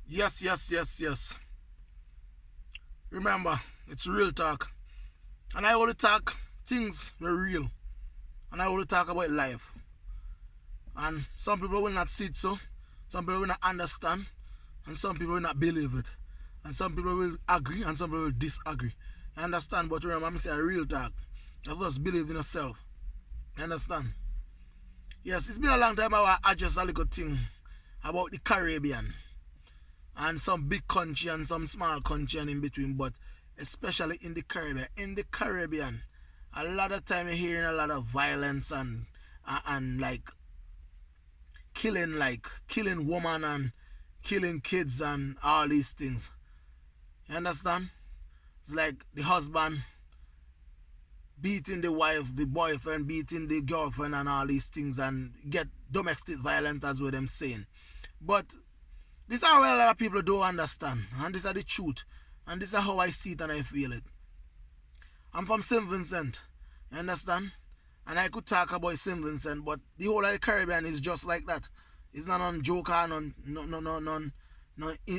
Yes, yes, yes, yes. Remember, it's real talk. And I want to talk things were real. And I want to talk about life. And some people will not see it so. Some people will not understand. And some people will not believe it. And some people will agree and some people will disagree. You understand? But remember, I'm saying real talk. You just believe in yourself. You understand? Yes, it's been a long time I address a little thing about the Caribbean. And some big country and some small country and in between, but especially in the Caribbean. In the Caribbean, a lot of time you're hearing a lot of violence and killing women and killing kids and all these things. You understand? It's like the husband beating the wife, the boyfriend beating the girlfriend and all these things and get domestic violence as what I'm saying. But this is what a lot of people don't understand, and this is the truth, and this is how I see it and I feel it. I'm from St. Vincent, you understand? And I could talk about St. Vincent, but the whole of the Caribbean is just like that. It's not on joke or no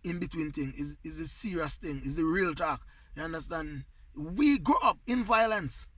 in between thing. It's a serious thing. It's the real talk. You understand? We grew up in violence.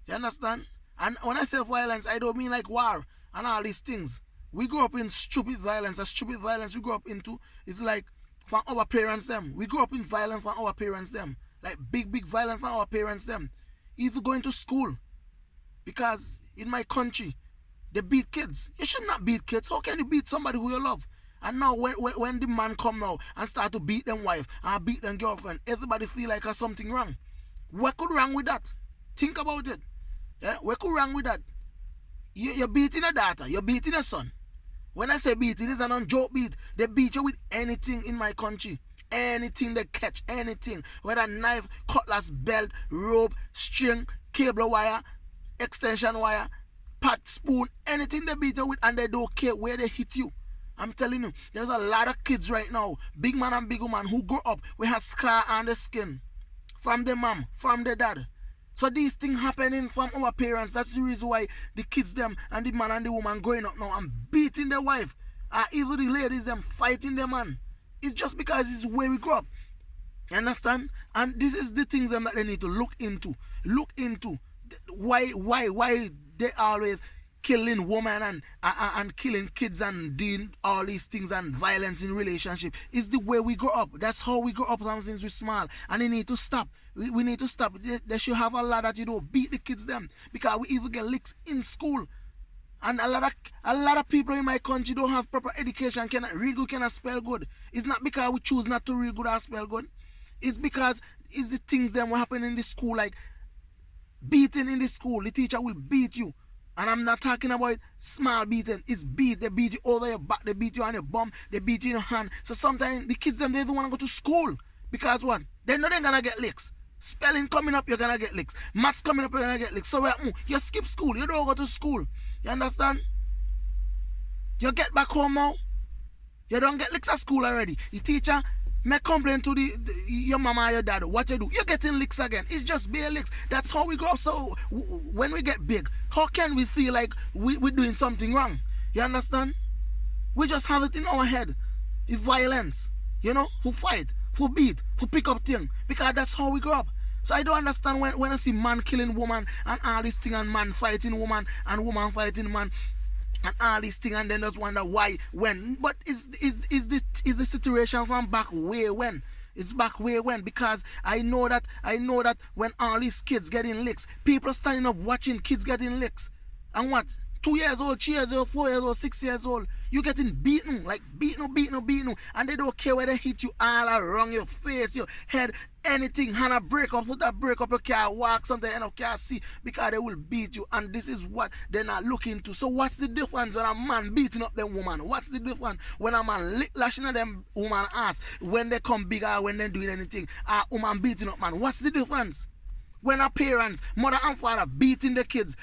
You understand? And when I say violence, I don't mean like war and all these things. We grew up in stupid violence. The stupid violence we grew up into is like from our parents them. We grew up in violence from our parents them. Like big violence from our parents them. Even going to school. Because in my country, they beat kids. You should not beat kids. How can you beat somebody who you love? And now when the man come now and start to beat them wife and beat them girlfriend, everybody feel like there's something wrong. What could wrong with that? Think about it. Yeah? What could wrong with that? You're beating a daughter. You're beating a son. When I say beat, it is an unjoke beat. They beat you with anything in my country. Anything they catch, anything. Whether knife, cutlass, belt, rope, string, cable wire, extension wire, pot, spoon, anything they beat you with, and they don't care where they hit you. I'm telling you, there's a lot of kids right now, big man and big woman, who grow up with a scar on the skin. From their mom, from their dad. So these things happening from our parents. That's the reason why the kids them and the man and the woman growing up now and beating their wife. Even the ladies them fighting their man. It's just because it's where we grew up. You understand? And this is the things that they need to look into. Look into why they always killing women and killing kids and doing all these things and violence in relationship. It's the way we grow up. That's how we grow up since we're small. And they need to stop. We need to stop. They should have a law that you don't beat the kids them. Because we even get licks in school. And a lot of people in my country don't have proper education, cannot read good, cannot spell good. It's not because we choose not to read good or spell good. It's because it's the things that will happen in the school, like beating in the school. The teacher will beat you. And I'm not talking about small beating. It's beat. They beat you over your back. They beat you on your bum. They beat you in your hand. So sometimes the kids them, they don't want to go to school. Because what? They know they're going to get licks. Spelling coming up, you're going to get licks. Maths coming up, you're going to get licks. So you skip school. You don't go to school. You understand? You get back home now. You don't get licks at school already. The teacher may complain to your mama or your dad. What you do? You're getting licks again. It's just bare licks. That's how we grow up. So when we get big, how can we feel like we're doing something wrong? You understand? We just have it in our head. It's violence. You know? Who fight, who beat, who pick up things. Because that's how we grow up. So I don't understand when I see man killing woman and all this thing and man fighting woman and woman fighting man and all these things, and then just wonder why, when. But is the situation from back way when? It's back way when, because I know that when all these kids getting licks, people standing up watching kids getting licks. And what? 2 years old, 3 years old, 4 years old, 6 years old. You getting beaten, like beaten. And they don't care where they hit you all around your face, your head, anything. Hand a break up, foot a break up, you can't walk, something you can't see, because they will beat you. And this is what they're not looking to. So what's the difference when a man beating up them woman? What's the difference when a man lashing at them woman ass when they come big or when they doing anything? A woman beating up man. What's the difference? When our parents, mother and father, beating the kids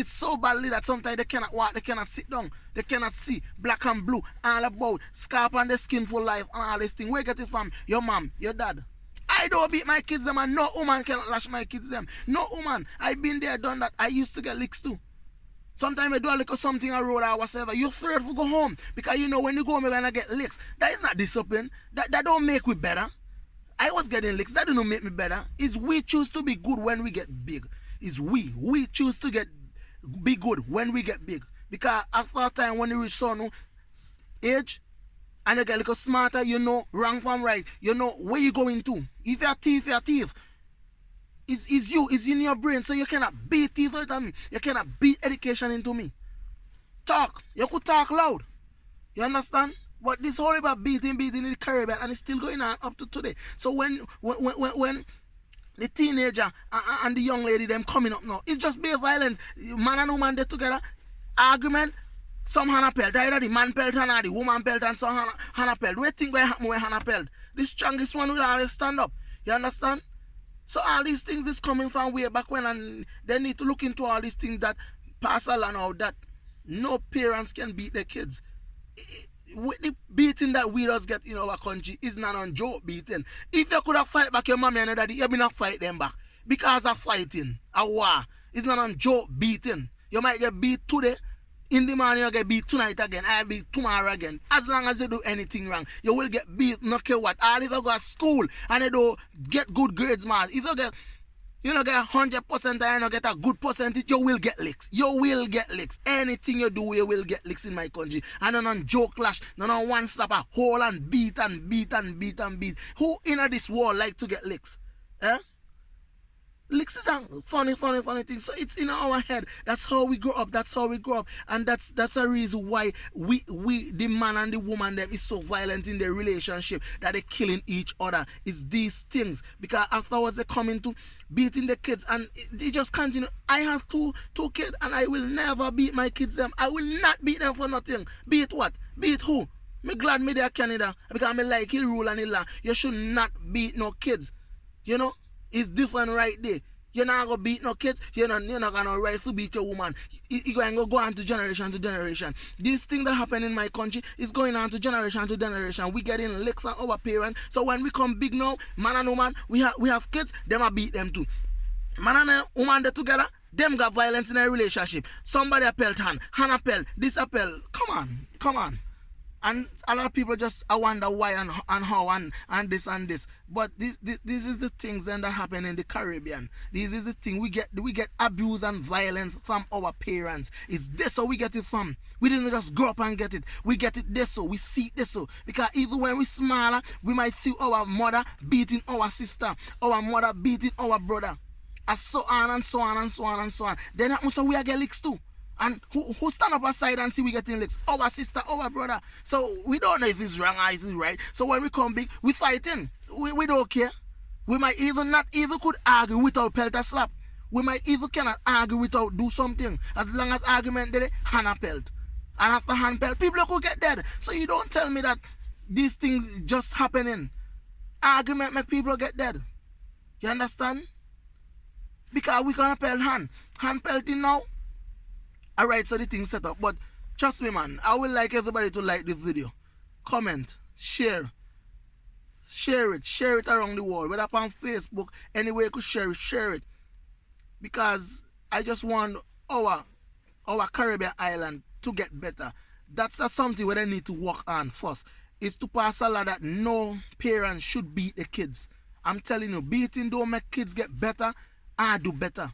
so badly that sometimes they cannot walk, they cannot sit down, they cannot see, black and blue, all about, scarp on the skin for life, and all this thing. Where you get it from? Your mom, your dad. I don't beat my kids them, and no woman can lash my kids them. No woman. I've been there, done that. I used to get licks too. Sometimes you do a little something on road or whatever. You're afraid to go home because you know when you go home you're gonna get licks. That is not discipline. That don't make we better. I was getting licks. That don't make me better. It's we choose to be good when we get big. It's we choose to be good when we get big. Because after a time when you reach certain age and you get a little smarter, you know wrong from right. You know where you going to. If you're thief. Is you, is in your brain, so you cannot beat teeth out of me. You cannot beat education into me. Talk. You could talk loud. You understand? But this whole about beating in the Caribbean, and it's still going on up to today. So when the teenager and the young lady them coming up now, it's just bare violence. Man and woman they together, argument. Some Hannah pelt, either the man pelt and the woman pelt and some Hannah pelt. We think what happen when Hannah pelt. The strongest one will always stand up. You understand? So all these things is coming from way back when, and they need to look into all these things that pass along now that no parents can beat their kids. With the beating that we just get in our country is not a joke beating. If you could have fight back your mommy and your daddy, you may not fight them back. Because of fighting, a war, it's not a joke beating. You might get beat today, in the morning you get beat tonight again, I'll beat tomorrow again. As long as you do anything wrong, you will get beat, no care what. Or if you go to school and you don't get good grades, man. If you get 100% and you don't get a good percentage, you will get licks. You will get licks. Anything you do, you will get licks in my country. And none on joke clash, none on one slapper, hold and beat. Who in this world like to get licks? Eh? Licks is a funny thing. So it's in our head. That's how we grow up. And that's a reason why we the man and the woman them is so violent in their relationship that they're killing each other. It's these things. Because afterwards they come into beating the kids and they just continue. I have two kids and I will never beat my kids them. I will not beat them for nothing. Beat what? Beat who? Me glad me there Canada because me like the rule and the law. You should not beat no kids. You know? It's different right there. You're not going to beat no kids. You're not going to right to beat your woman. It's going to go on to generation to generation. This thing that happened in my country is going on to generation to generation. We getting licks on our parents. So when we come big now, man and woman, we have kids, them a beat them too. Man and woman they together, them got violence in their relationship. Somebody a pelt Hannah pelt, this a pelt. Come on. And a lot of people just wonder why and how and this. But this is the things then that happen in the Caribbean. This is the thing we get abuse and violence from our parents. It's this so we get it from. We didn't just grow up and get it. We get it this so we see it this so. Because even when we smaller, we might see our mother beating our sister, our mother beating our brother, and so on. Then that so we get licks too. And who stand up aside and see we getting licks? Our sister, our brother. So we don't know if it's wrong or if it's right. So when we come big, we fighting. We don't care. We might even not even could argue without pelt a slap. We might even cannot argue without do something. As long as argument did it, hand a pelt. And after hand pelt, people could get dead. So you don't tell me that these things just happening. Argument make people get dead. You understand? Because we gonna pelt hand. Hand pelting now. Alright, so the thing set up. But trust me, man, I would like everybody to like this video. Comment, share it around the world. Whether on Facebook, anywhere you could share it. Because I just want our Caribbean island to get better. That's something where they need to work on first. Is to pass a law that no parent should beat the kids. I'm telling you, beating don't make kids get better. I do better.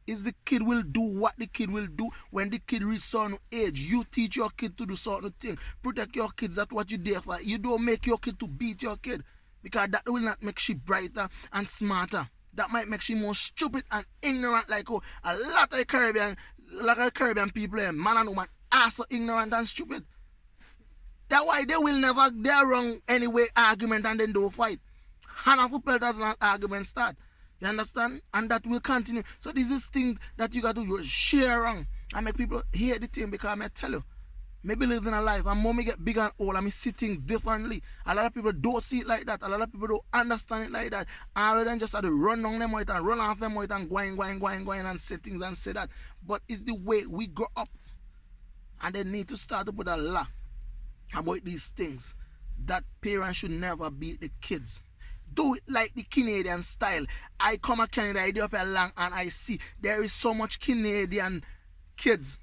Is the kid will do what the kid will do when the kid reach certain age. You teach your kid to do certain thing. Protect your kids. That's what you there for. You don't make your kid to beat your kid. Because that will not make she brighter and smarter. That might make she more stupid and ignorant like a lot of Caribbean people, man and woman, are so ignorant and stupid. That's why they will never, they're wrong anyway argument and then don't fight. Hannah Fupel does not argument start. You understand? And that will continue. So this is thing that you got to do. Share around and make people hear the thing because I tell you, maybe living a life and mommy get big and old and me see things differently. A lot of people don't see it like that. A lot of people don't understand it like that. And then just have to run on them out and run off them out and go and say things and say that. But it's the way we grow up. And they need to start to put a law about these things. That parents should never beat the kids. Do it like the Canadian style. I come to Canada, I do up a long and I see there is so much Canadian kids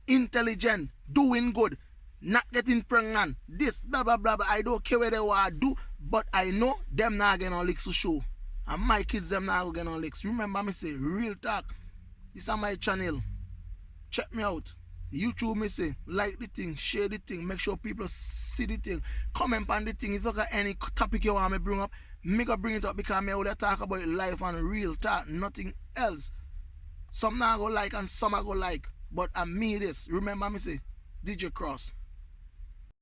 intelligent, doing good, not getting pregnant, this, blah, blah, blah, blah. I don't care what they want to do, but I know them not getting on licks to show. And my kids, them not getting on licks. Remember me say, real talk. This is my channel. Check me out. YouTube me say, like the thing, share the thing, make sure people see the thing, comment on the thing. If you got any topic you want me bring up, me go bring it up because me would talk about life and real talk, nothing else. Some now go like and some I go like, but I mean this. Remember me say, DJ Cross.